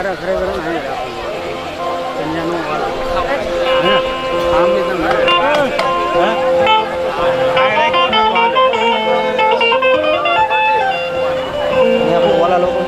તારા ખરેખર અહીં રાખવું કન્યાનું આમ રીતે ઓલા લોકો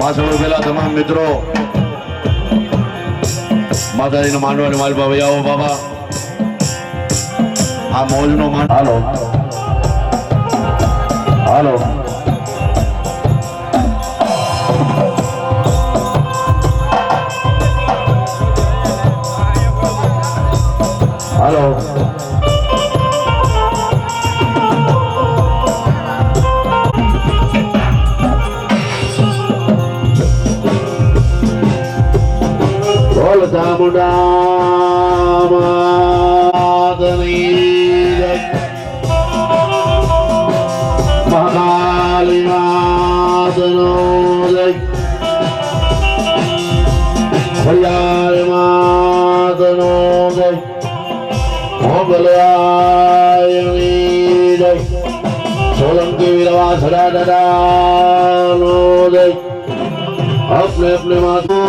પાછળ ઉભેલા તમામ મિત્રો માતાજીનો માંડવો અને માલપા વૈયાઓ બાબા આ મોજનો હાલો હાલો હાલો ચામુંડા માતની જય મહાકાલી માતનો જય હરિયાળી માતનો જય મોગલાયની જય સોલંકી વીરવાસરા દાદાનો જય अपने अपने माता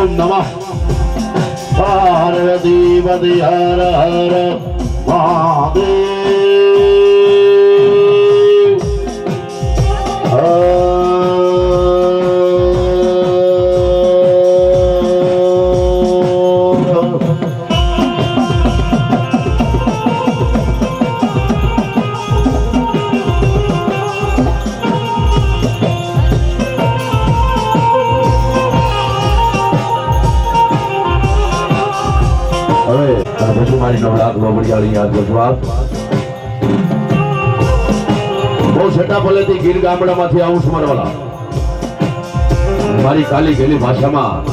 नमः पार्वती पति हर हर महादेव નવરાત બાબડિયાળી યાદ ગુજરાત બહુ છટા ભલેથી ગીર ગામડામાંથી આવું સ્મરવાલા મારી કાલી ગેલી ભાષામાં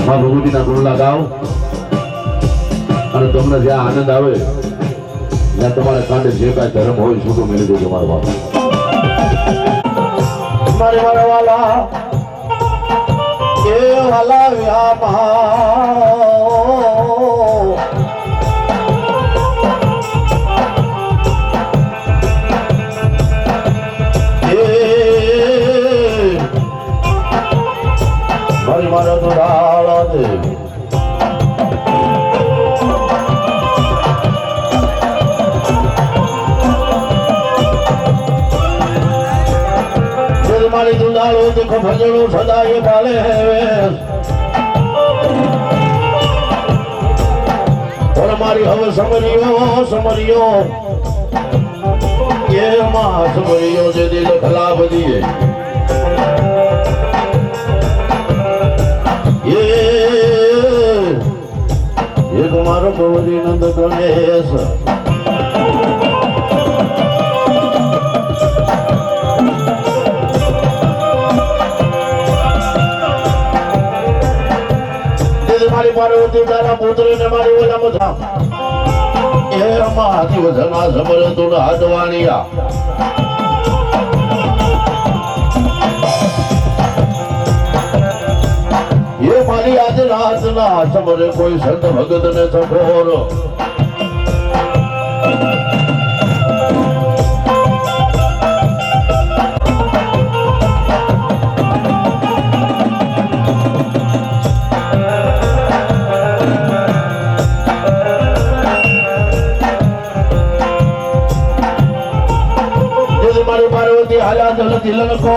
મા ભગવતીના ગુણલા ગાવ અને તમને જ્યાં આનંદ આવે ત્યાં તમારે કાંડે જે કાંઈ ધર્મ હોય છૂટું મેળવી દેજો મારા બાપા મારે મારા વાલા એ વાલા વ્યાપા મારો દુરાળો દેવી મારી દુલાળો દેખો ભજણું સદાય બાલે મારી હવે સમરિયો એમાં સમરિયો જે દિલ ખલાબ દીએ એક મારો ગૌરી નંદ ગણેશ મારી પાર્વતી તારા પુત્રી ને મારી ઓલા બધા એ મહાદેવ જના સમર તુડ હાડવાણિયા મારી આજ રાત ના સમરે કોઈ સંત ભગત ને સખોર મારી પાર્વતી હાલા જલથી લલકો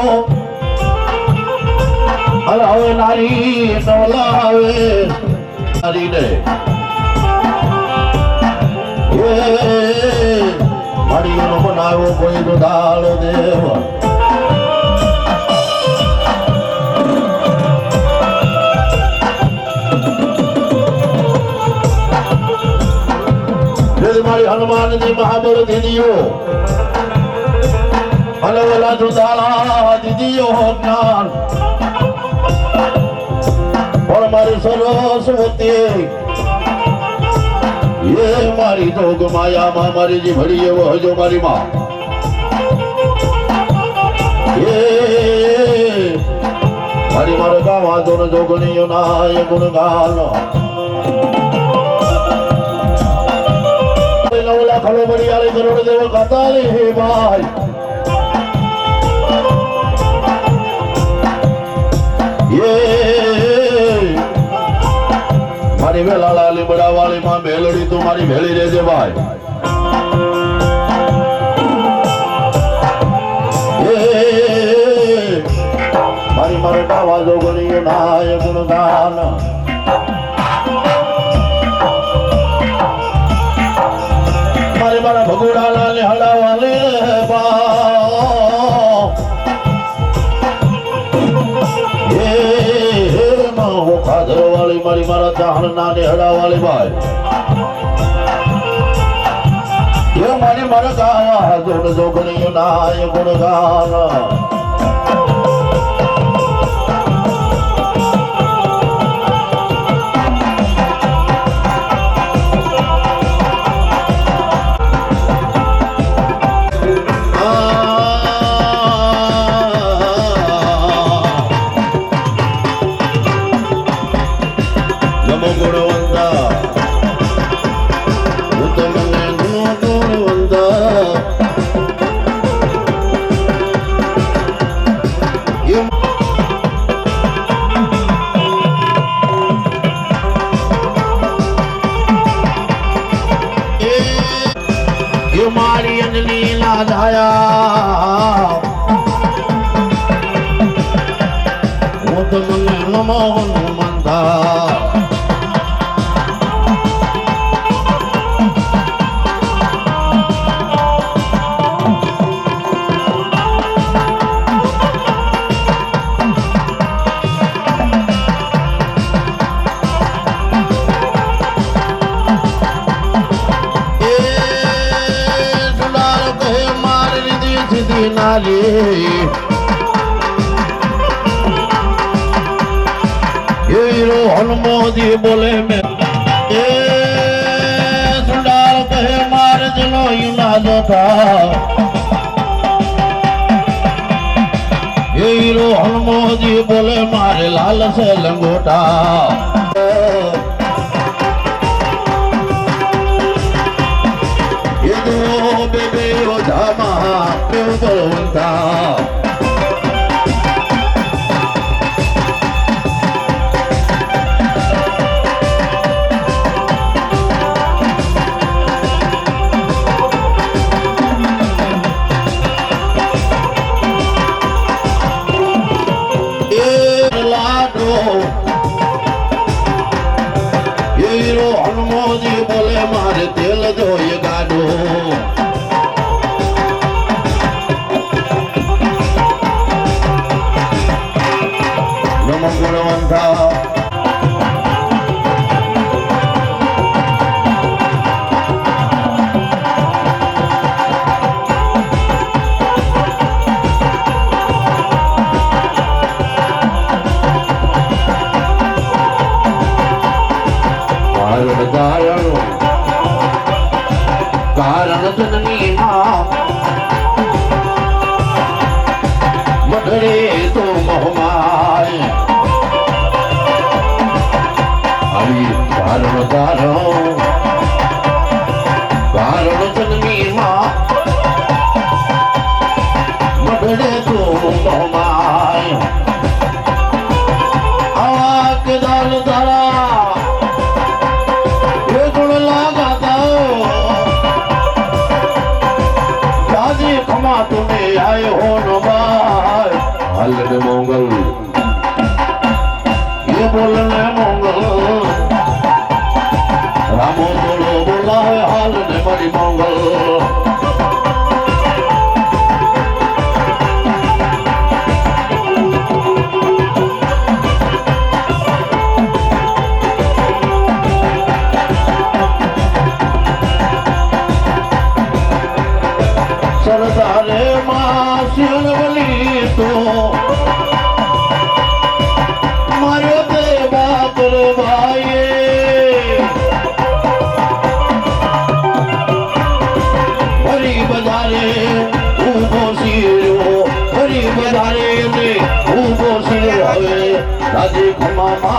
અરે હવે નારી નવલા આવે નારીને મારીઓનો બનાવ્યો કોઈ તો દાડો દેવ મારી હનુમાનજી મહાબળ દીદીઓ અને ઓલા દુધાળા દીદીઓ જ્ઞાન પણ મારી સરસ્વતી એ મારી જોગ માયામાં મારી જે ભળી એવો હજો મારી માં એ મારી મારે ગાવા દો ને જોગણીઓ ના ગુણગાન ઓલા ખલો બળી આલે કરોડ દેવ કતાલે હે ભાઈ મારી વેલાળા લીમડા વાળી માં મેલડી તું મારી ભેળી રહેજે ભાઈ મારી મારે ગાવા જોગણીઓ નાય ગુણગાન મારી મારા ભગુડા લાલે હડાવાલે ખાધર વાળી મારી મારા ચાહણ નાને હડાવાળી ભાઈ એ મારી મારા ગાવા જોડ જોગણીઓ નાય ગુણગાન મારી અંજલી ના ધાયા હું તો મને નમો હનુમંતા हीरो हनुमोदी बोले में सुंडाल कहे मार जलो युनादो था हीरो हनुमोदी बोले मारे लाल से लंगोटा ये दो बेबे धामा बलवंता हीरो हनुमोदी बोले मारे तेल दो ये गाडो नमो गुणवंता कारण जननी मधुरे तो मोहमाय हरि कारण कारण जननी मधुरे तो मोहमाय आवाज दाल दारा गुण लगा दो दादी खमा तुम्हें आए हो नबाय हल्ले मंगल ये बोलने मंगल रामो बोलो बोला है हाल ने बड़ी मंगल सरदारे मासियन बली तो मारो दे बाप रे भाई हरी बजारे ऊबो सिरो हरी बजारे ने ऊबो सिरो हवे दादी खमा मा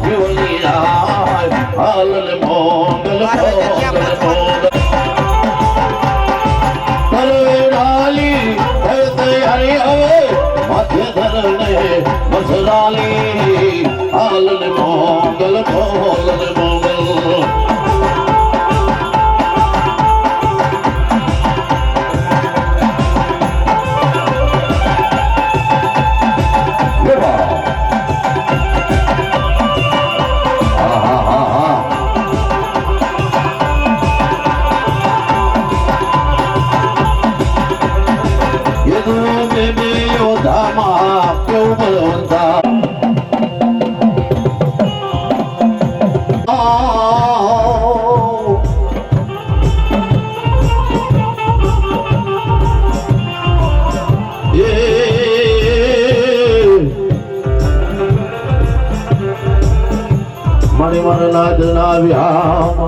जीवनी आय हाल ने मोंगल मोंगल हरी हवे माथे धरने मसराली आलन मोंगल मोंगल मोंगल मणिमन नादना व्याम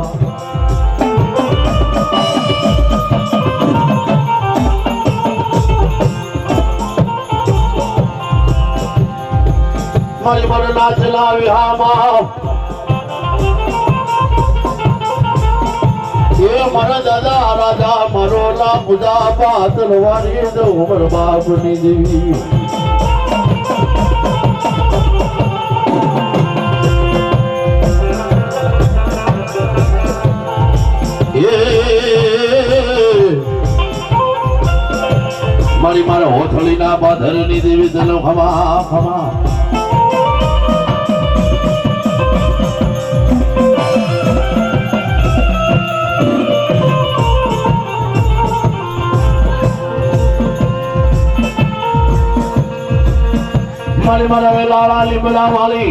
मणिमन नाचना व्याम ये मन दादा राजा मरोला पूजा पातल वारी दो उमर बाप नी देवी मारी मारा होथली ना बाधरनी देवी चलो खमा खमा मारी मारा वे लाला लिबला वाली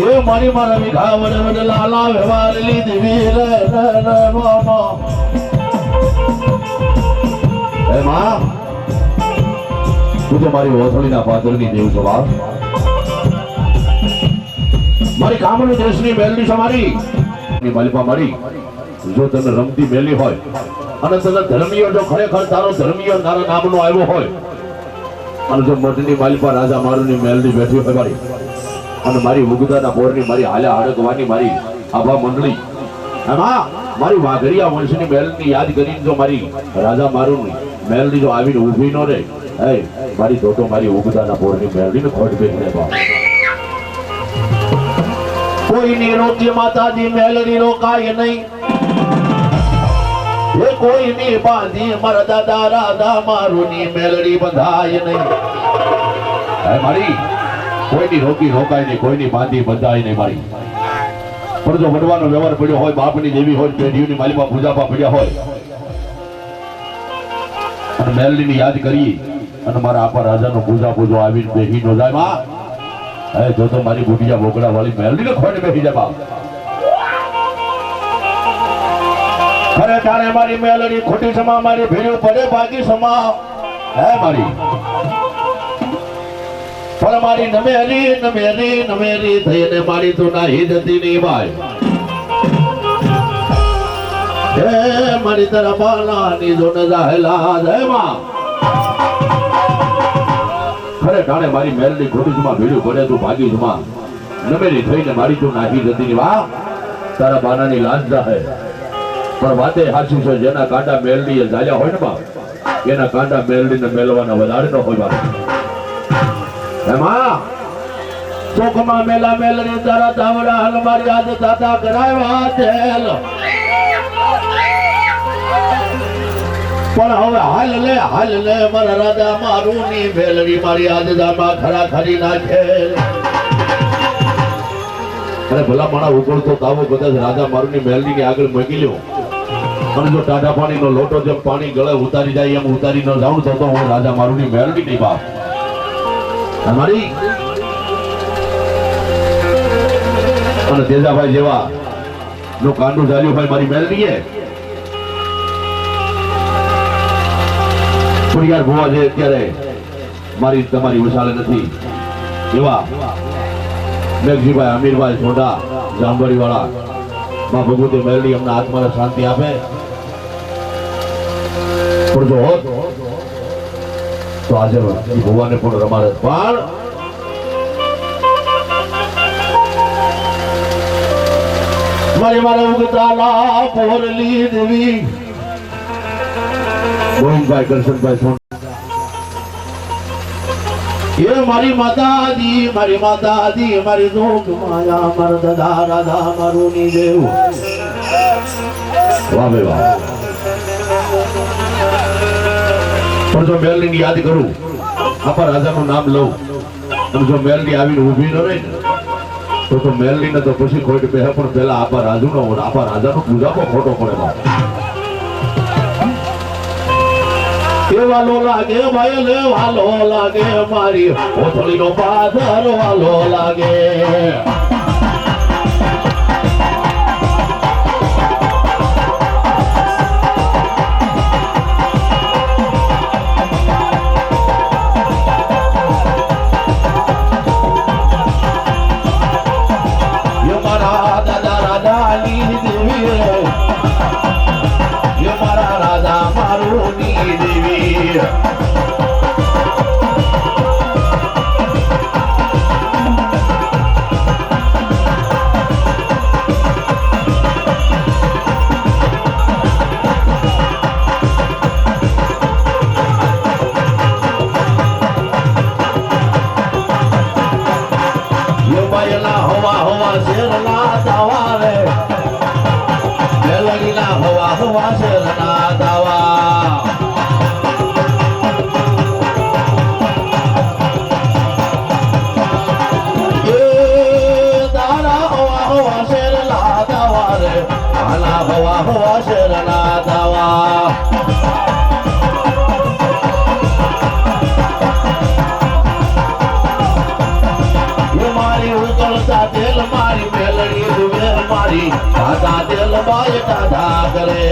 ये मारी मारा विघा वन वन लाला व्यवहारली देवी रे मामा ए मां तुझे मारी ओथळीना पादરની દેવ જવાબ મારી કામની દેશની મેલડી સમારી ની માલિપા મારી જો તને રમતી મેલી હોય અને તને ધર્મીઓ જો ખરેખર તારો ધર્મીઓ તારા નામનો આવ્યો હોય અને જો મઠની માલિપા રાજા મારુની મેલડી બેઠી હોય મારી અને મારી ઉગદાના બોરની મારી હાલ્યા હડકવાની મારી આભા મંડળી એમાં મારી વાઘરિયા વંશની મેલની યાદ કરીને જો મારી રાજા મારુની મેલડી જો આવીને ઊભી ન રહે હે મારી તો મારી ઉગદાના બોરની મેલડીને ખોટ બેઠને બા કોઈની રોકી માતાજી મેલડી રોકાય નહીં એ કોઈની બાંધી મારા દાદા રાજા મારુની મેલડી બંધાય નહીં હે મારી કોઈની રોકી રોકાય નહીં કોઈની બાંધી બંધાય નહીં મારી પણ જો વડવાનો વ્યવહાર પડ્યો હોય બાપની દેવી હોય પેઢીઓની માલિપા પૂજાપા પડ્યા હોય અને મેલડીની યાદ કરી અને મારા આપા રાજાનો પૂજા પૂજો આવીને બેહી નો જાય માં હે જો તો મારી બુઢિયા બોકડા વાળી મેલડીને ખોટ બેહી જાય બાપ ખરે ટાણે મારી મેલડી ખોટી સમા મારી ભેળ્યું પડે બાકી સમા હે મારી પણ મારી નમેરી થઈને મારી તો નાહી જતી નહીં ભાઈ હે મારી તારા બાલાની જો ન જાહેલા જય માં ખરે ટાણે મારી મેલડી ખોટી જમા ભેળ્યું પડે તું ભાગી જમા નમેરી થઈને મારી તો નાહી જતી નહીં વાહ તારા બાનાની લાજ જાહે પણ વાતે હાચી છે જેના કાંટા મેલડીએ ઝાલ્યા હોય ને બાપ એના કાંટા મેલડીને મેલવાના વધારે ન હોય બાપ એમાં ચોકમાં મેલા મેલડી તારા તાવડા હલ મારી આજ તાતા કરાવ્યા તેલ હાલ લે મારા રાજા મારું ની મેલડી મારી આજદામાં ખરા ખરી નાખે. અરે ભલા માણા ઉકળતો તાવો કદાચ રાજા મારું ની મેલડી ની આગળ મૂકી લ્યો અને જો ટાઢા પાણીનો લોટો જેમ પાણી ગળે ઉતારી જાય એમ ઉતારી ન જાઉં તો હું રાજા મારું ની મેલડી નહીં બાપ. મારી અને તેજાભાઈ જેવા નું કાંડું ચાલ્યું ભાઈ મારી મેલડીએ યાર ભુવા જે અત્યારે મારી તમારી ઉછાળે નથી એવા મેઘજીભાઈ અમીરભાઈ સોઢા જાંબરી વાળા માં ભગવતી મેલડી અમને આત્માને શાંતિ આપે. પણ જો હોત તો આજે ભુવાને પણ રમાડે. પણ મારી મારા ઉગતાલા પોરલી દેવી ગોવિંદભાઈ કરશનભાઈ સોન એ મારી માતાજી મારી દુઃખ માયા માર દાદા રાધા મારું ની દેવ. વાહ ભાઈ વાહ. પણ જો મેલડી યાદ કરું આપણા રાજાનું નામ લઉં અને જો મેલડી આવીને ઊભી ન રહે તો મેલડી ને તો પછી ખોટ પહે પણ પેલા આપણા રાજાનો પૂજાપો ખોટો પડે. વાલો લાગે ભાઈ લે વાલો લાગે મારી ઓથળી નો પાથર વાલો લાગે. મારા દાદા રાધા ની દેવી મારા રાધા મારું ની દેવી. હવા શેરના દાવા રે મેલડીના હવા શેરના દાવા. એ દારા હવા શેરના દાવા રે આના હવા શેરના દાવા. તેલ મારી મેલડી ડૂબે મારી દાદા તેલ બાય દાદા કરે.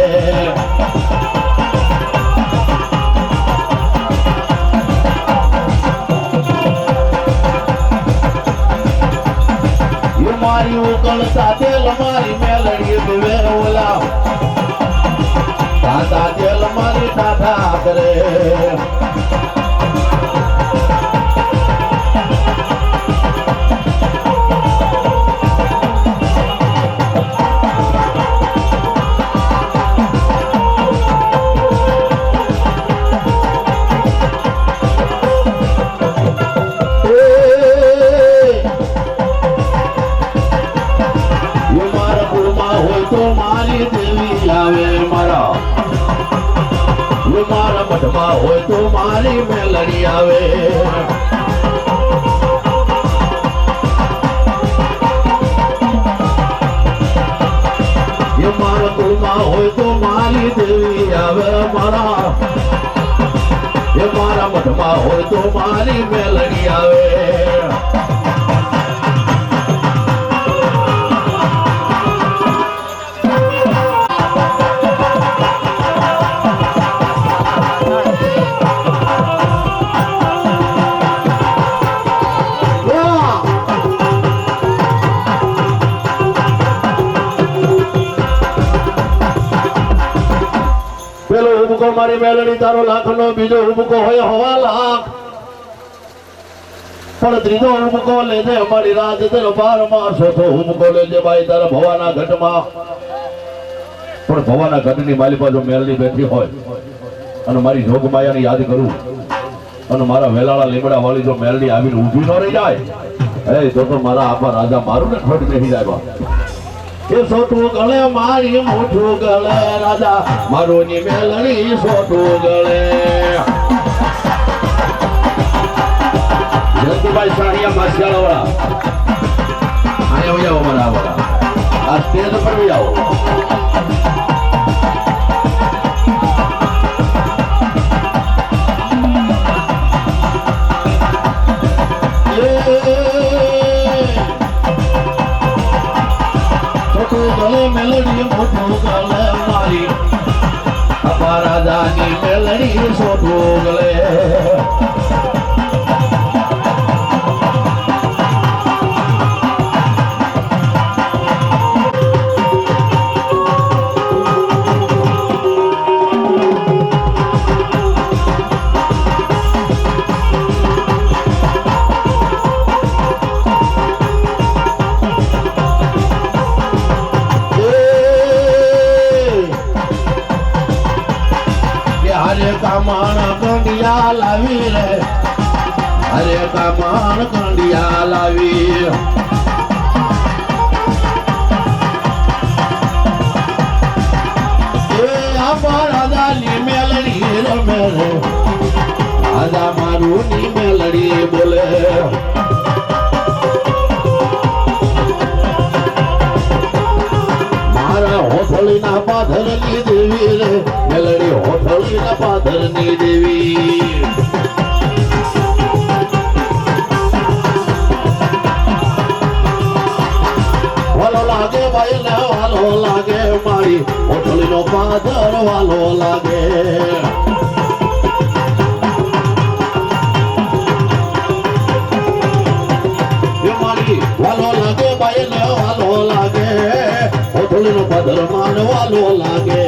મારી ઉકળતા તેલ મારી મેલડી ડૂબે ઓલા દાદા તેલ મારી દાદા કરે. મારા મઠમાં હોય તો મારી મેલડી આવે. એ મારા કુળમાં હોય તો મારી દેવી આવે. એ મારા મઠમાં હોય તો મારી મેલડી આવે. મારી મેલડી તારો લાખનો બીજો ઉમકો હોય હવા લાખ પણ ત્રીજો ઉમકો લેજે અમારી રાત દરબાર માં. ચોથો ઉમકો લેજે ભાઈ તારા ભવાના ઘટમાં. પણ ભવાના ઘટની માલિકા જો મેલડી બેઠી હોય અને મારી જોગમાયાને યાદ કરું અને મારા વેલાળા લીમડા વાળી જો મેલડી આવીને ઊભી ન રહી જાય તો મારા આપા રાજા મારું ને ખોટ નહીં જાય. એ સોટું ગળે મારી મોઠું ગળે રાજા મારું ની મેલડી સોટું ગળે જયંતિભાઈ સાહિયા માસિયાળા વાળા અહીંયા આવો મારા આ સ્ટેજ પર બી આવો મેલડી મોટું ગળે મારી રાજાની મેલડી સોટું ગળે કામણ કંડિયા લાવી રે અરે કામણ કંડિયા લાવી એ આમાં રાજાની મેલડી રમે રે રાજા મારું ની મેલડી બોલે મારા હોથળીના પાથરની દેવી રે મેલડી હોથળીના પાથરની દેવી વાલો લાગે ભાઈ ને વાલો લાગે મારી હોથળીનો પાથર વાલો લાગે મારી વાલો લાગે ભાઈ ને વાલો લાગે હોથળીનો પાથર માન વાલો લાગે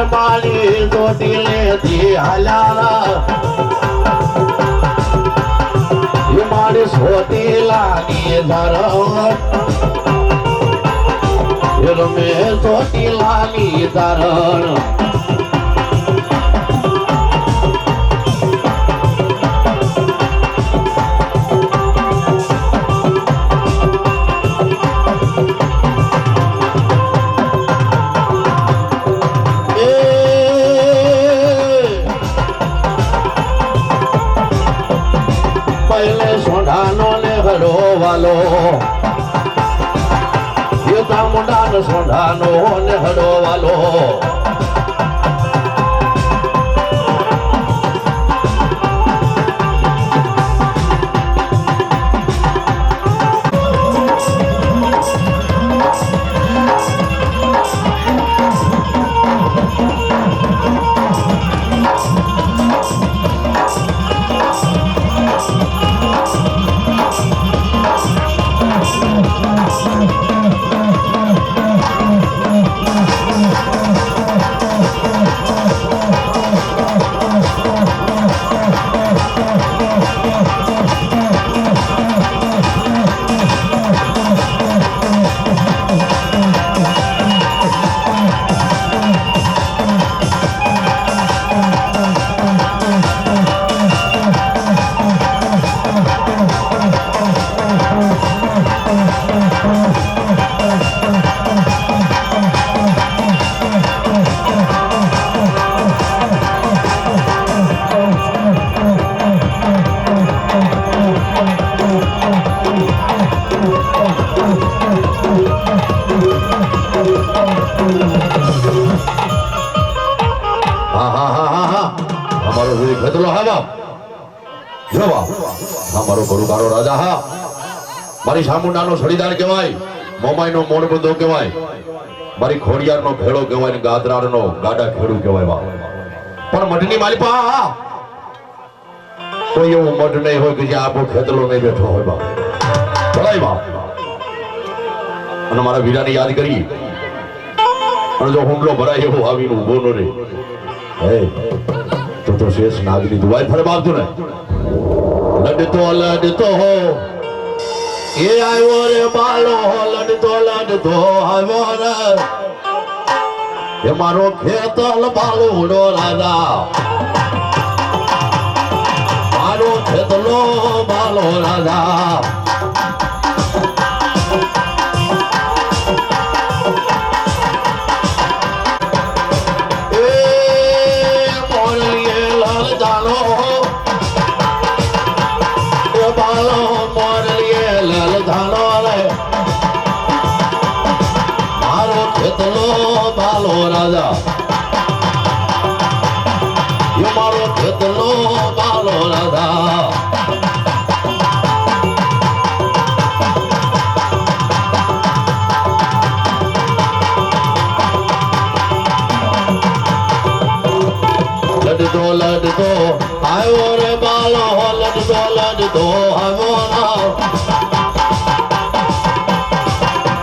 મારી ચોટીલેથી હાલારા મારી ચોટીલાની ધરણ રમે ચોટીલાની ધરણ વાલો એ ચામુંડાનો સોંઢાનો ને હડો વાલો મારી ચામુંડાનો સળીદાર કહેવાય મોમાઈનો મોણબંધો કહેવાય મારી ખોડિયારનો ભેળો કહેવાય ને ગાદરાનો ગાડા ખેડૂ કહેવાય પણ મઢની માલિપા કોઈ એવું મઢ નહીં હોય કે જે આપો ખેતલો નહીં બેઠો હોય બા ભલાઈ બા અને મારા વીરાને યાદ કરી અને જો હુમલો ભરાય એવો આવીને ઉભો ન રે હે તો શેષ નાગની દુઆઈ ફરમાવતો ને લડતો હો એ આવ્યો રે બાલો લડતો આવ્યો રે એ મારો ખેતલ બાલુડો રાજા મારો ખેતલો બાલો રાજા રાજા એ મારો ખેતલો બાલો રાજા લડતો આવ્યો રે બાલો લડતો આવ્યો ના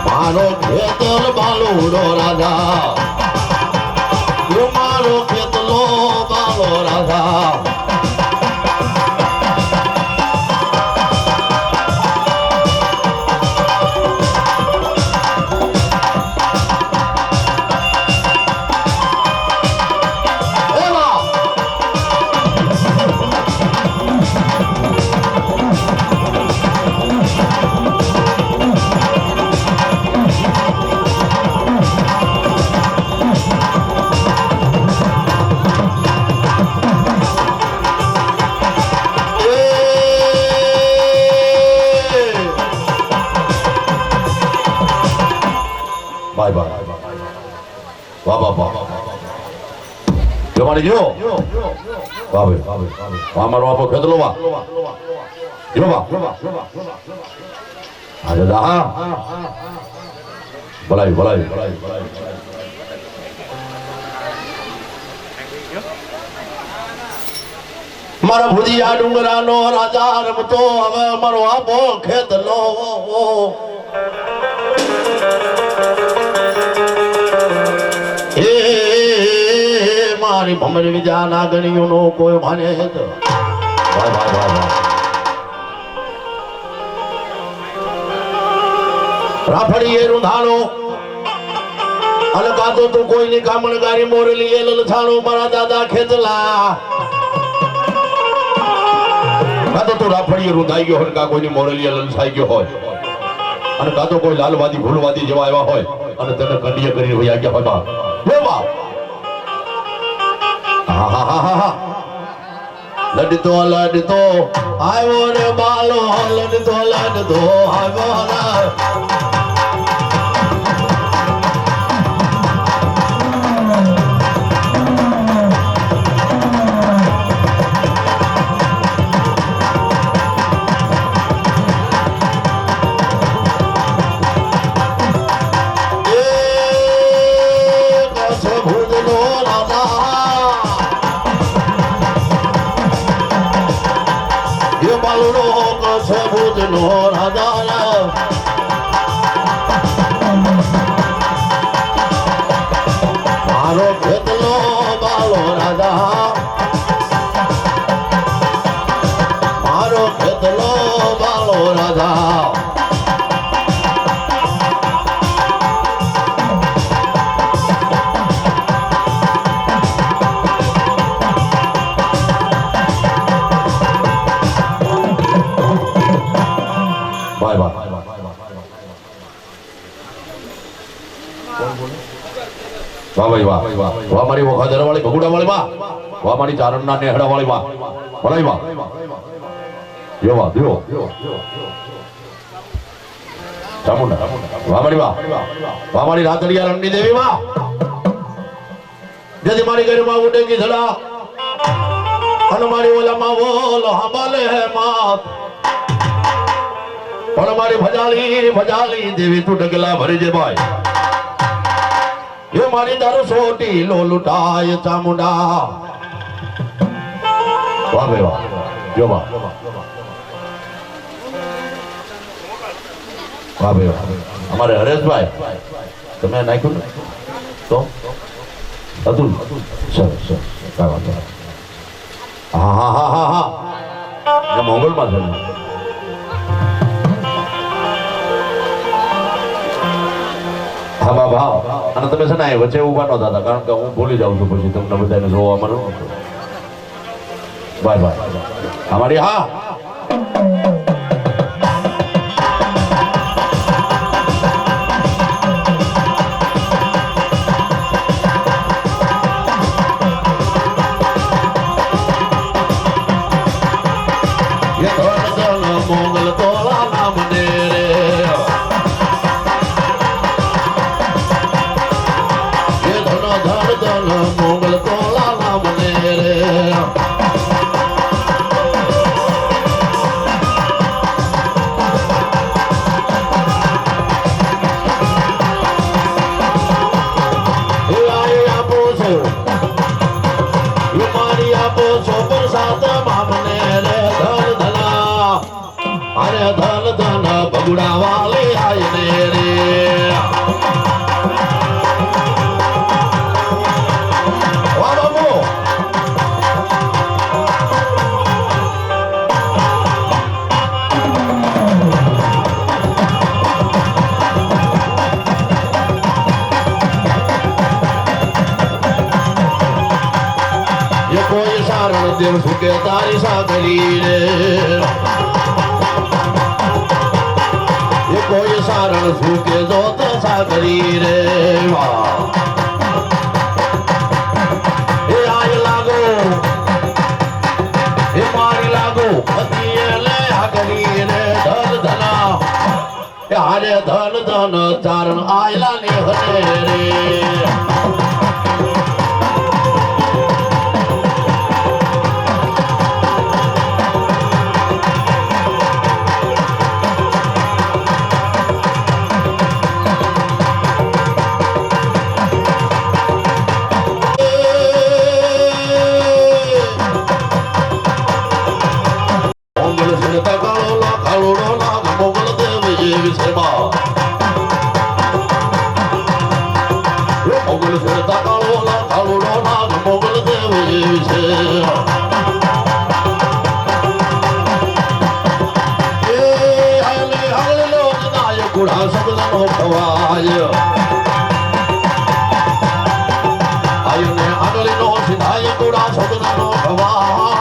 મારો ખેતર બાલુડો રાજા મારો ખેતલો બાલો રાજા જો વાવે મારો આપો ખેતલો વા જો વા આ દાદા બોલાય મારા ભુજિયા ડુંગરાનો રાજા રમતો હવે મારો આપો ખેતલો મારી ભમર વિજા નાગણીઓ નો કોઈ માને તો રાફડી એ રૂંધાણો અને કાતો તું કોઈની કામણગારી મોરલી એ લલછાણો મારા દાદા ખેતલા કાતો તું રાફડી એ રૂંધાઈ ગયો હોય કા કોઈની મોરલી લલછાઈ ગયો હોય અને કાતો કોઈ લાલવાદી ભૂલવાદી જેવા આવ્યા હોય અને તેને કંડીએ કરીને વયા ગયા હોય બાપ લડતો આવ્યો રે બાલો લડતો આવ્યો મારો ખેતલો બાલો રાજા મારો ખેતલો બાલો રાજા વાહ ભાઈ વાહ મારી વખાદર વાળી ભગુડા વાળી વાહ મારી ચારણ ના નેહડા વાળી વાહ જો ચામુંડા વાહ મારી રાતડિયા રણની દેવી વાહ જેથી મારી ઘરમાં ઉડેગી ધડા અને મારી ઓલામાં વોલ હંભાલે હે માત પણ મારી ભજાલી દેવી તું ડગલા ભરી જે ભાઈ ये मारी दारू सोटी लो लुटाए चामुंडा वाह भाई वाह जो वाह વાહ ભાઈ વાહ. અમારે હરેશભાઈ તમે નાખ્યું ને તો અતુલ સરસ સરસ કાંઈ વાંધો નહીં. હા હા હા હા હા એ મોગલમાં છે ને. હા બાબા હા. અને તમે છે ને અહીં વચ્ચે ઊભા નહોતા હતા કારણ કે હું ભૂલી જાઉં છું પછી તમને બધાને જોવા મને બાય બાય અમારી હા મોગલ તોલા નામ ને રે ધન ધન ધન મોગલ તોલા નામ ને રે આપો છો મારી આપો છો પ્રસાદ મામને રે ધન ધના અરે ધન ધન બગુડા વાલે આય ને રે વાહ બાબુ ये कोई सारण देव सुके तारी सागरी रे ये कोई सारण सुके जोत सागरी रे वाह ये आय लागो ये मारी लागो पतिये ले आगरी रे धन धना ये हारे धन धन चारण आयला ने हरे रे આયુને આગળી નો સિધાય કુડા શબ્દનો ભવા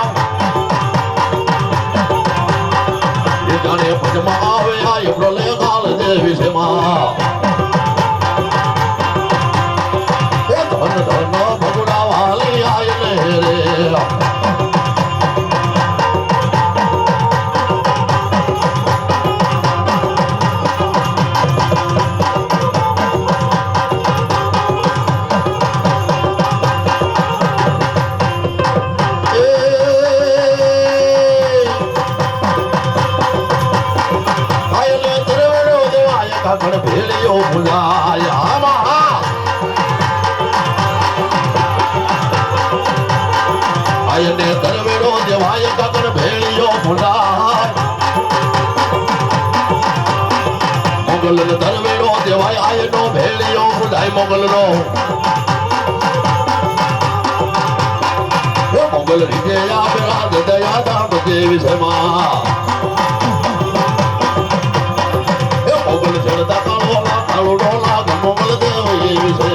એ જાણે પજમાં આવે આય પ્રલય કાલ જે વિષયમાં એ ધન ધન ભગુડા વાલી આય ને રે કાકણ ભેળિયો ભૂલાય આમાં આયને તરવેડો દેવાય કાકણ ભેળિયો ભૂલાય મોગલ ને તરવેડો દેવાય આયનો ભેળિયો ભૂલાય મોગલ નો મોગલ રીજે આવેલા દયા દામ દેવી સમા મોગલ ચડતા કાળોલા કાળો ડોલા મોગલ દેવ એવી છે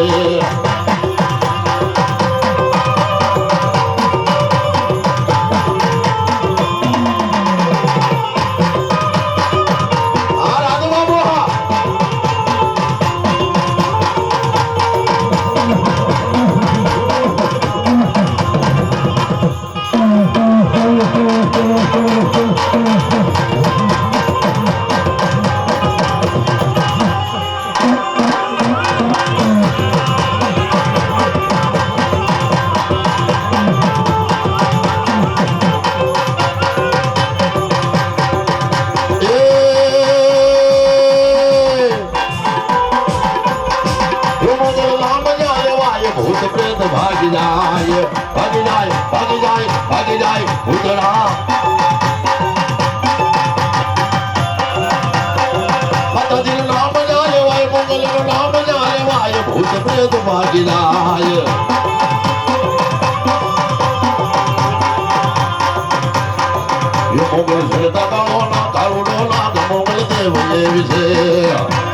આ રાજુ બાબુ ભાગી જાય ભાગી જાય ભાગી જાય ભાગી જાય ભૂતડા માતાજી મારે તો ભાગી જાય મોગલ સરતા કાળો ના કાળુડો ના મોગલ દેવ લેવી છે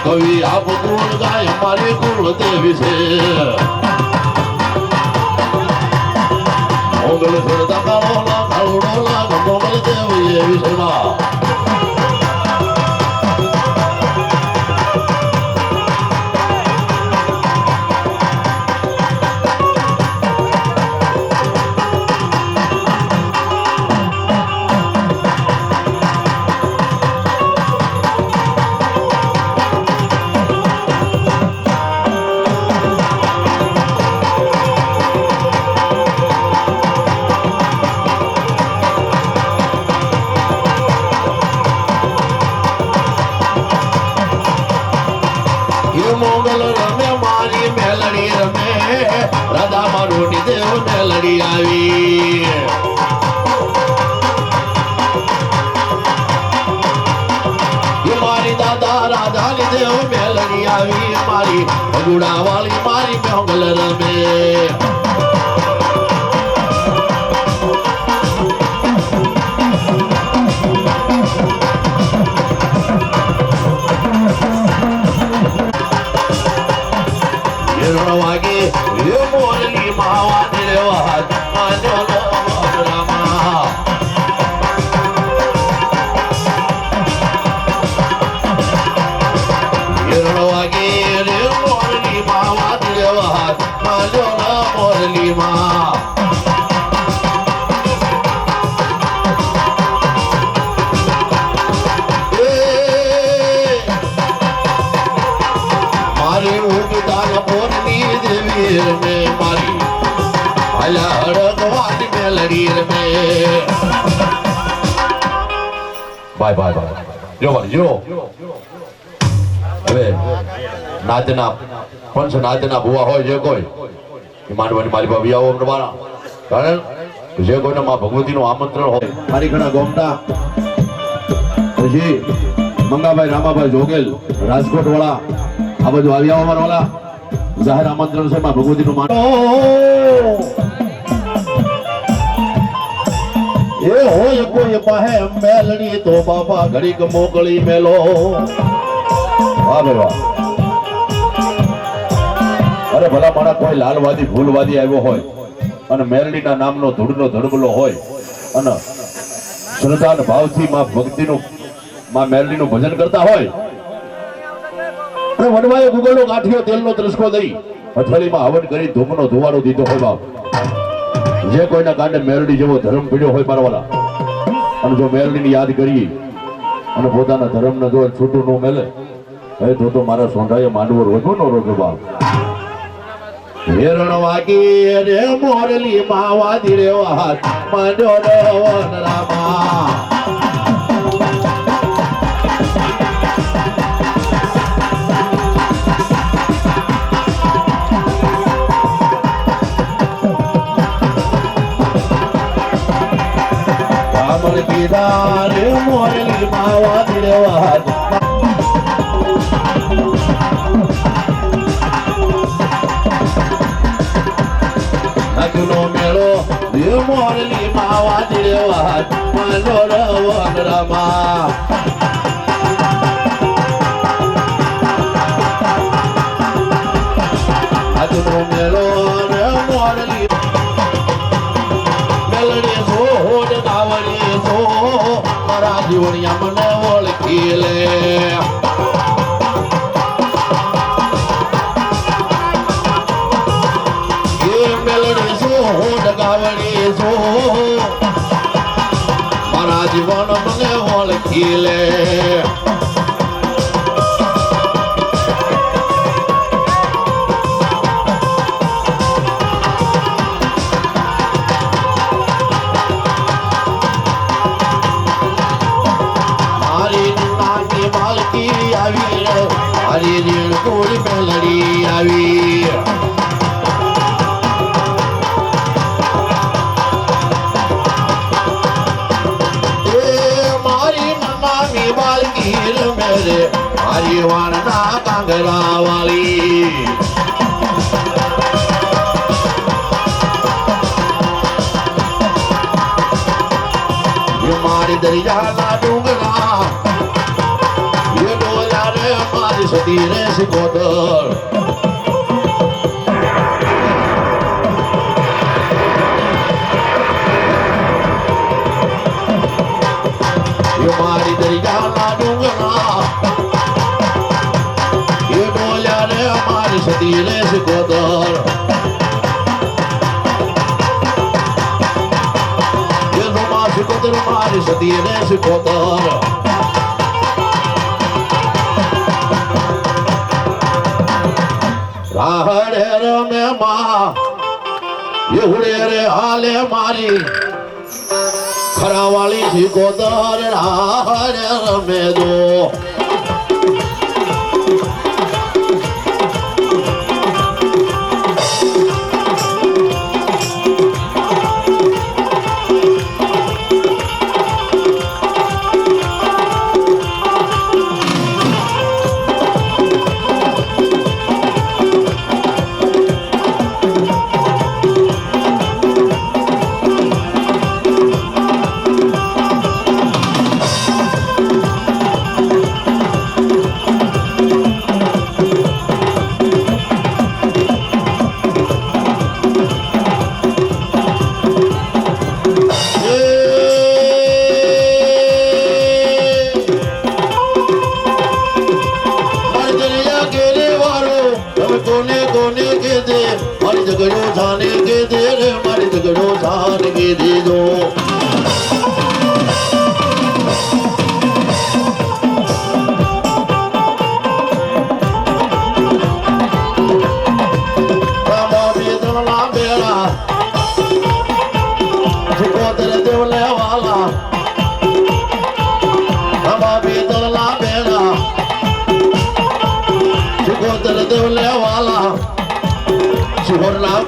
કવિ આપ ગુણ ગાય મારી કુળ દેવી છે મોગલ સરતા કાળો ના કાળુડો ના મોગલ દેવી એવી છે મોગલ રમે મારી મેલડી રમે રાધા મારોડી દેવ મેલડી આવી મારી દાદા રાધાની દેવ મેલડી આવી મારી ભગુડા વાળી મારી મોગલ રમે મોરલી માવા દેવા મોરલી માવા દેવા મોરલી મા મારી ઉગદાન મોરલી દેવી રમે મારી આલા હડકવાની મેલડી રમે બાય બાય બાય જો ભાઈ જો હવે નાતના પંચ નાતના ભુવા હોય જે કોઈ એ માંડવાની મારી ભાભી આવો પ્રમાણે કારણ જે કોઈને માં ભગવતીનું આમંત્રણ હોય મારી ઘણા ગોમટા પછી મંગાભાઈ રામાભાઈ જોગેલ રાજકોટ વાળા આ બધું આવી આવો મારા વાલા જાહેર આમંત્રણ છે માં ભગવતીનું માન એ હોય કોઈ પાહે મેલડી તો બાપા ઘડીક મોકળી મેલો વાહ ભાઈ વાહ અરે ભલા મારા કોઈ લાલવાદી ભૂલવાદી આવ્યો હોય અને મેલડીના નામનો ધૂળનો ધડબલો હોય અને શ્રદ્ધા અને ભાવથી માં ભક્તિનું માં મેલડીનું ભજન કરતા હોય અને વડવાએ ગુગળનો ગાંઠિયો તેલનો ત્રસકો દઈ હથેળીમાં હવન કરી ધૂમનો ધુવાડો દીધો હોય બાપ જે કોઈના કાંડે મેલડી જેવો ધર્મ પીડ્યો હોય મારવાલા અને જો મેલડીની યાદ કરીએ અને પોતાના ધર્મને જો છૂટું ન મેલે હવે તો મારા સોંઢાએ માંડવો રોજો નો રોજો બાપ હેરણ વાગી રે મોરલી માવાદી રે હાથ માંડ્યો રે વન રામા કીધા રે મોરલી માવાદી રે હાથ મેળો મોરલી માવાદી રે હાથ માંડો રે વન રામા આજનો મેળો રે મોરલી મેલડી સોડ ગાવડી સો મારા જીવણિયા મને ઓળખી લે એ મેલ મારા જીવન મને ઓળખી લે મારી રીણ કોળી મેલડી આવી મારી નાની બાલકી મેરે મારી વાણના કાંગરા વાળી મારી દરિયાના ડુંગરા મારી સતી રે સિકોતર મારી દરિયાના ડુંગરા એ ડોલ્યા રે મારી સતી રે સિકોતર એ રોમા સિકોતર મારી સતી રે સિકોતર રાહડે રમે માં એવડે રે હાલે મારી ખરાવાળી સિકોતર રાહડે રમે દો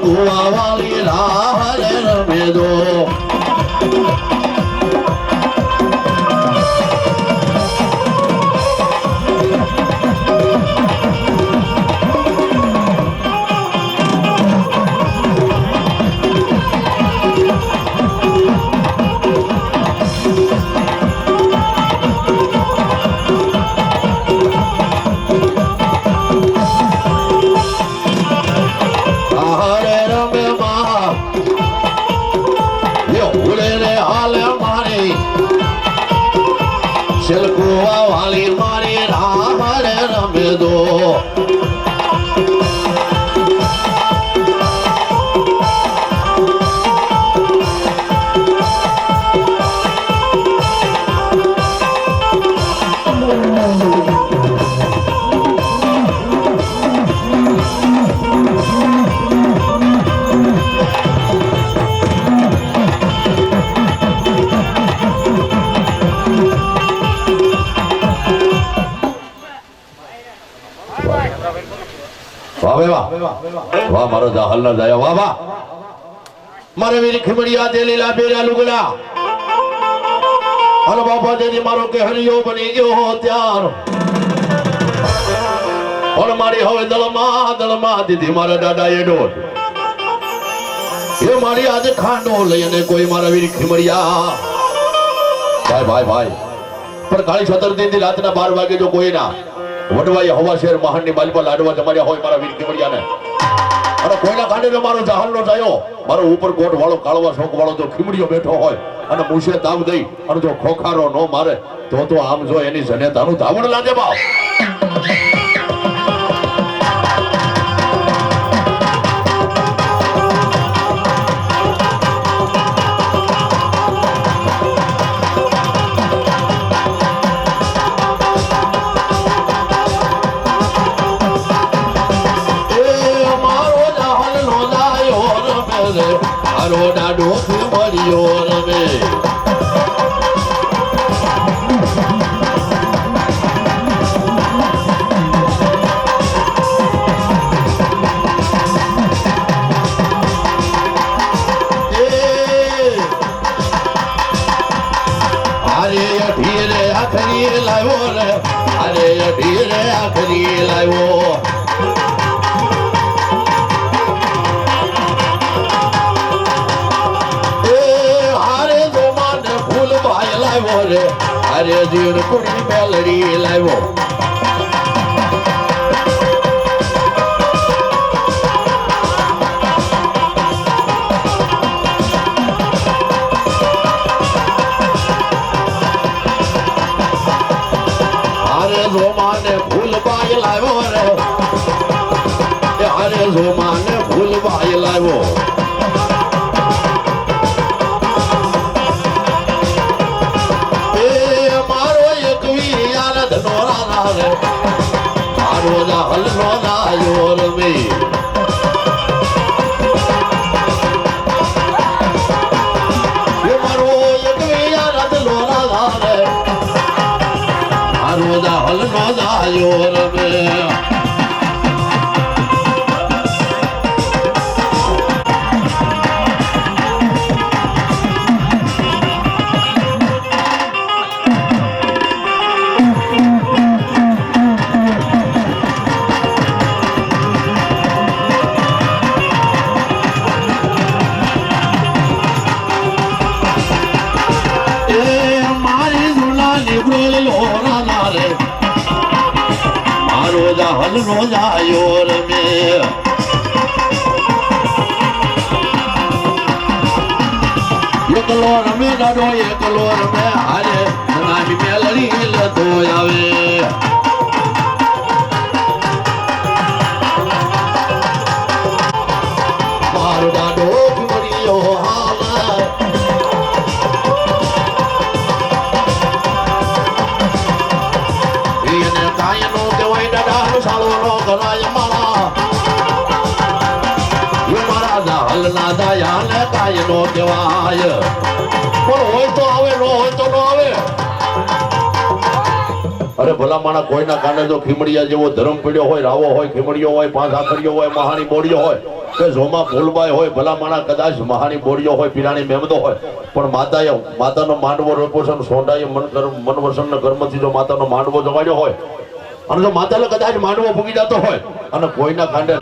કુવા વાલી રાહડે રમે દો કુવા વાલી મારી રાહડે રમે દો વાહ મારો જાહલ ના જાય વાહ વાહ મારે વીરી ખીમડિયા દે લીલા બેરા લુગડા અને બાપા દેદી મારો કે હરિયો બની ગયો હો ત્યાર અને મારી હવે દળમાં દીધી મારા દાદા એ ડોટ એ મારી આજે ખાંડો લઈને કોઈ મારા વીરી ખીમડિયા ભાઈ પણ કાળી છતરથી રાતના 12 વાગે જો કોઈ ના વડવાઈ હવા શેર મહાનની બાલપા લાડવા જમાડ્યા હોય મારા વીર ખીમડિયાને અને કોઈના કાંડે મારો જાહલનો જાયો મારો ઉપર કોટ વાળો કાળવા શોક વાળો જો ખીમડિયો બેઠો હોય અને મૂછે તાવ દઈ અને જો ખોખારો નો મારે તો આમ જો એની જનેતાનું ધાવણ લાગે બાપ હારે જીણ કુડી મેલડી લાવ્યો જોમાને ફૂલબાઈ લાવ્યો રે અરે જોમાને ફૂલબાઈ લાવ્યો એ મારો એક વીર ધનોરા રે મારો હલ નો નાયો રમે એ મારો એક વીર ધનોરા રે રોજા હલ નો જાયો રમે હલ નો જાયો રમે એકલો રમે દાડો એકલો રમે હારે નાની મેલડી લતો આવે મારો દાડો મરિયો હાલા એને કાય નો કહેવાય દાદા સાલો નો કરાય મારા એ મારા દાલ ના દયા ને કાય નો કહેવાય પણ હોય તો આવે નો હોય તો નો આવે અરે ભલા માણા કોઈના કાને જો ખીમડિયા જેવો ધર્મ પીડ્યો હોય રાવો હોય ખીમડિયો હોય પાંચ આખરિયો હોય મહાની બોડિયો હોય કે જોમાં ફૂલબાઈ હોય ભલા માણા કદાચ મહાની બોડિયો હોય પીરાણી મેમદો હોય પણ માતાનો માંડવો રોપ્યો છે સોંડાએ મન વસન કર્મથી જો માતાનો માંડવો જવાડ્યો હોય અને જો માતાને કદાચ માંડવો ભૂગી જતો હોય અને કોઈના કાંડે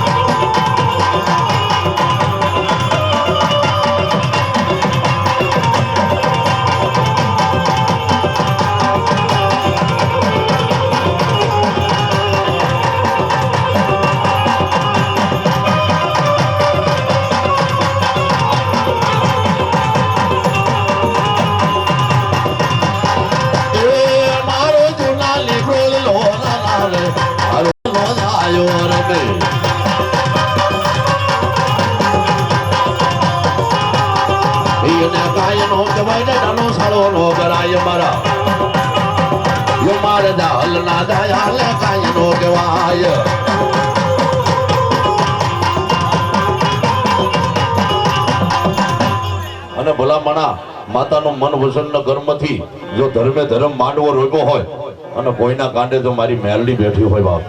અને ભલા મણા માતાનો મન વસન કર્મથી જો ધર્મે ધર્મ માંડવો રોપ્યો હોય અને કોઈના કાંડે તો મારી મેલડી બેઠી હોય બાપ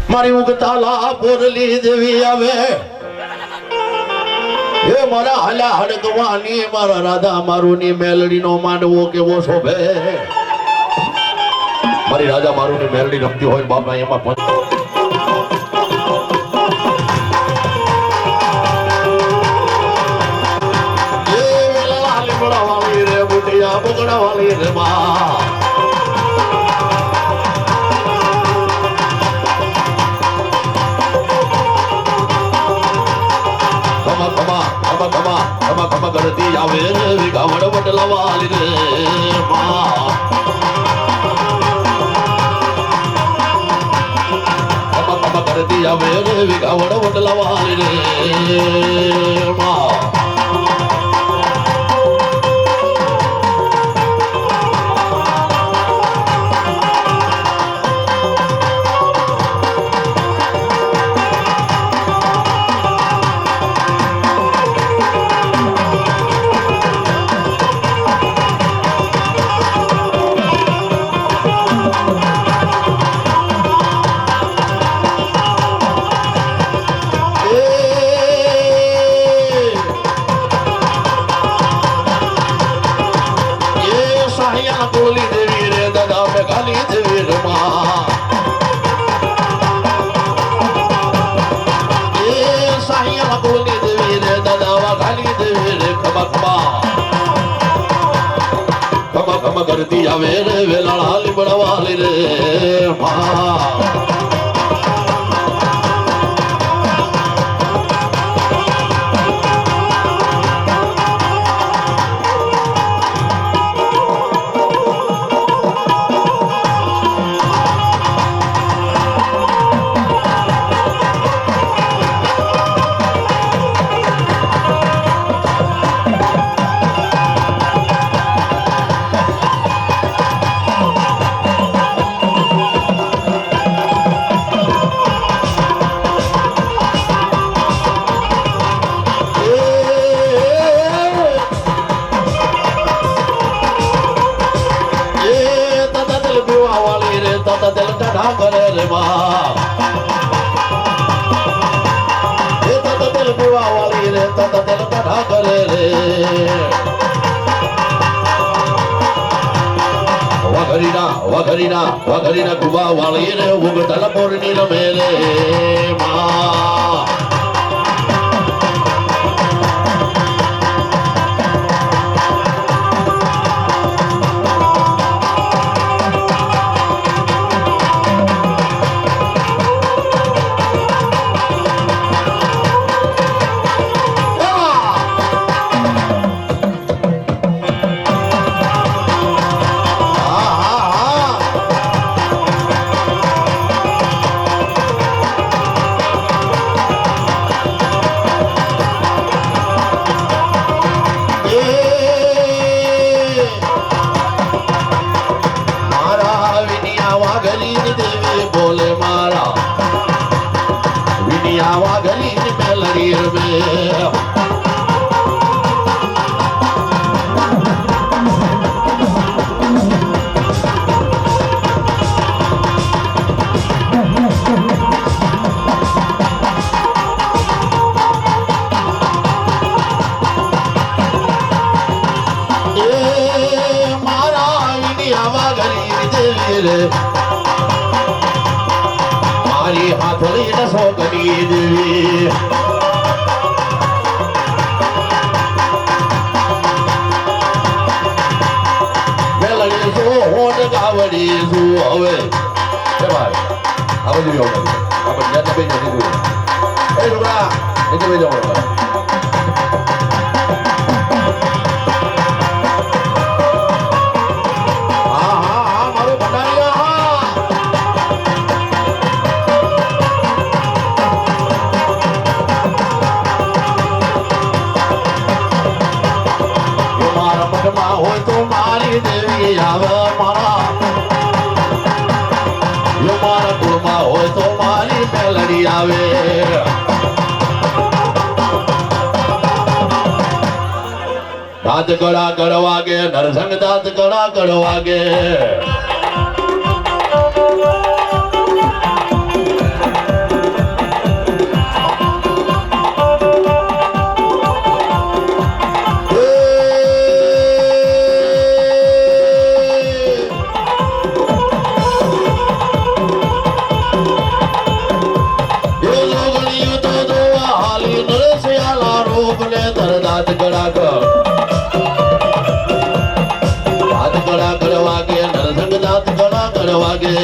મારી ઉગતાલા પોરલી દેવી આવે એ મારા હાલા હડકવાની મારા રાધા મારુની મેલડી નો માંડવો કેવો શોભે મારી રાજા મારુની મેલડી રમતી હોય બાપા એમાં વાળી રે બુટિયા બગડા વાળી રે માં ખમા કરતી આવે રે વિગાવડ બદલા વાલી રે માં ખમા કરતી આવે રે વિગાવડ બદલા વાલી રે માં કરતી આવે રે વેલાળા લીમડવાળી રે માં વઘરીના કુબા વાળી રે ઉગતલ પોરની રમે રે માં મારી હાથળી નસો કરી દેવી મેલડી શું હોટ ગાવડી શું હવે કે ભાઈ આ બધું જોવું આપણે જ્યાં બે જતી જોયું એ છોકરા એ બે જવું હોય તો મારી દેવી આવે મારા મારા કુળમાં હોય તો મારી મેલડી આવે દાંત ગળા ગળવાગે નરસંગ દાંત ગળા ગળવાગે દાંત ગળા ગળવાગે નરસંગ દાંત ગળા ગળવાગે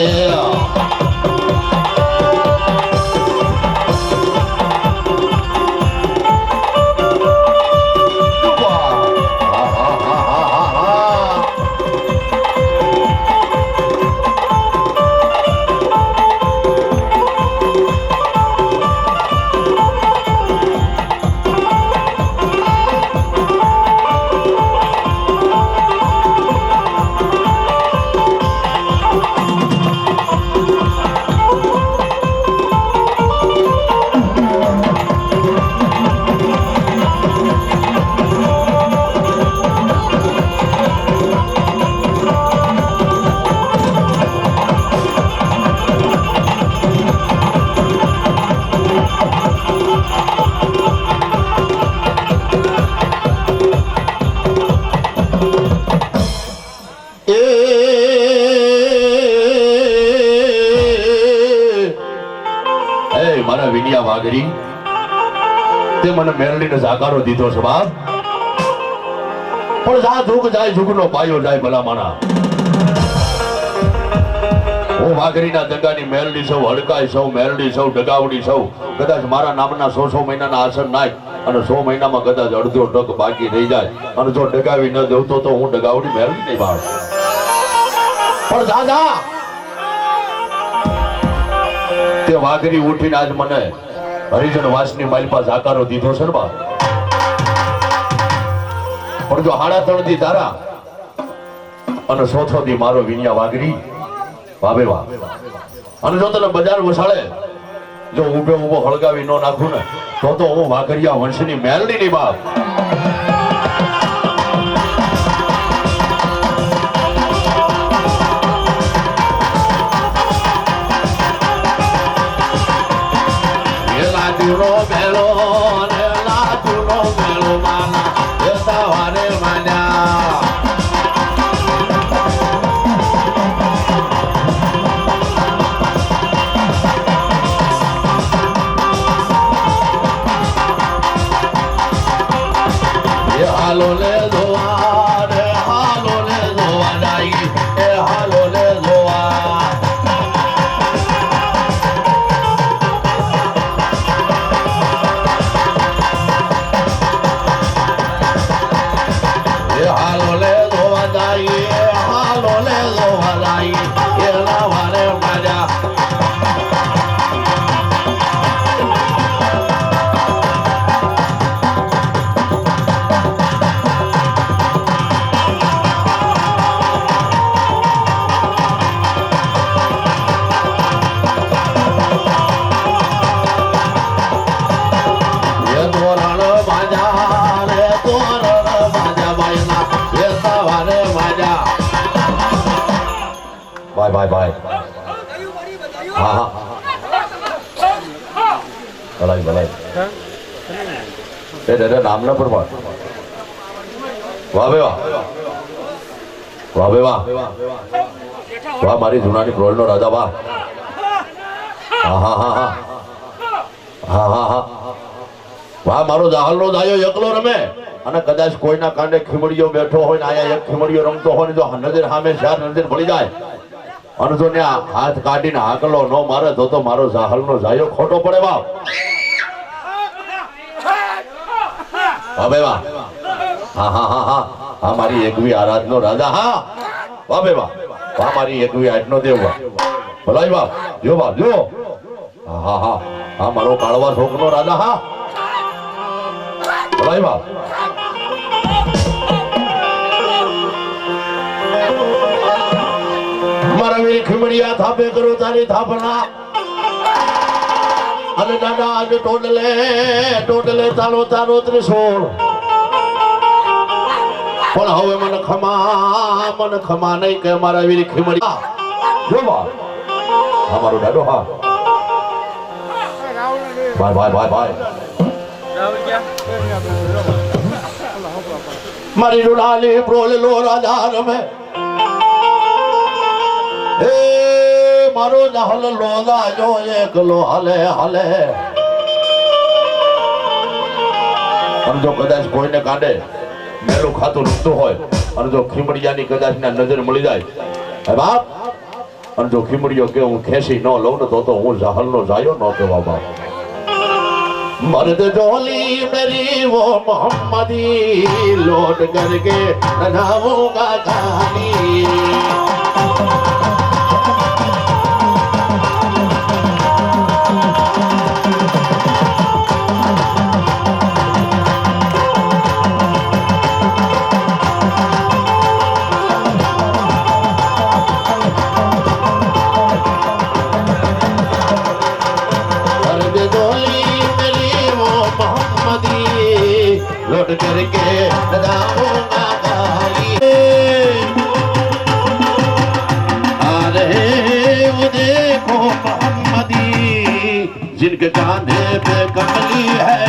મારા વિનિયા વાઘરી તે મને મેરડીને જાકારો દીધો છે બાપ પણ જા ઝુક જાય ઝુકનો પાયો જાય ભલા માણા હું વાઘરીના દગાની મેલડી સૌ, હડકાઈ સૌ, મેલડી સૌ, ડગાવડી સૌ. કદાચ મારા નામના 100 મહિનાના આસન નાખ અને 100 મહિનામાં કદાચ અડધો ટક બાકી રહી જાય અને જો ડગાવી ન દઉં તો હું ડગાવડી મેલડી નહીં બાળ. પણ દાદા તે વાઘરી ઉઠીને આજ મને હરિજન વાસની માલપા જાકારો દીધો છે ને બા. પણ જો 3.5 દી તારા અને 100 દી મારો વિનિયા વાઘરી વાવે વાહ. અને જો તને બજાર વસાડે જો ઊભો હળગાવી ન નાખું ને તો હું વાઘરિયા વંશની મેલડી ની બાપ. હાલો લે ધોવા રે હાલો લે ધોવા ડાઈ એ હાલો લે ધોવા. એ હાલો લે ધોવા ડાઈ એ હાલો લે ધોવા ડાઈ એ લાવા રે માજા. ભાઈ હા ભલાઈ એ નામ ના પ્રમાણ વાહ બે વાહ વાહ બે વાહ વાહ મારી જૂનાની પ્રોલ નો રાજા વાહ. હા હા હા હા હા હા હા વાહ મારો જાહલ નો દાયો એકલો રમે અને કદાચ કોઈના કાંડે ખીમડીયો બેઠો હોય ને આયા એક ખીમડીયો રમતો હોય ને જો નજર સામે 4 નજર પડી જાય અને જો ને હાથ કાઢીને હાકલો ન મારે તો મારો જાહલ નો જાયો ખોટો પડે બાપ. હવે વાહ હા હા હા હા હા મારી એકવી આરાધ નો રાજા હા વાહ બે વાહ વાહ મારી એકવી આઠ નો દેવ વાહ ભલાઈ બાપ જો બાપ જો હા હા હા હા મારો કાળવા શોક નો રાજા હા ભલાઈ બાપ. મારા વીર ખીમડિયા થાપે કરો તારી થાપના અને દાદા આજે ટોટલે તારો ત્રિશૂળ. પણ હવે મને ખમા નહીં કે મારા વીર ખીમડિયા જો બા હા મારો દાદો હા ભાઈ મારી રૂડાલી પ્રોલ લો રાજા રમે હે મારો જાહલ લોદા જો એકલો હલે અને જો કદાચ કોઈને કાઢે મેલું ખાતું રૂકતું હોય અને જો ખીમડિયાની કદાચ ના નજર મળી જાય હે બાપ અને જો ખીમડિયો કે હું ખેંચી ન લઉં ને તો હું જાહલ નો જાયો ન કહેવા બાપ. मर्द जोली मेरी वो मोहम्मदी लौट करके बनाऊंगा कहानी. लौट करके लगाऊंगा कहानी. आ रहे वो देखो मोहम्मदी जिनके कांधे पे कमली है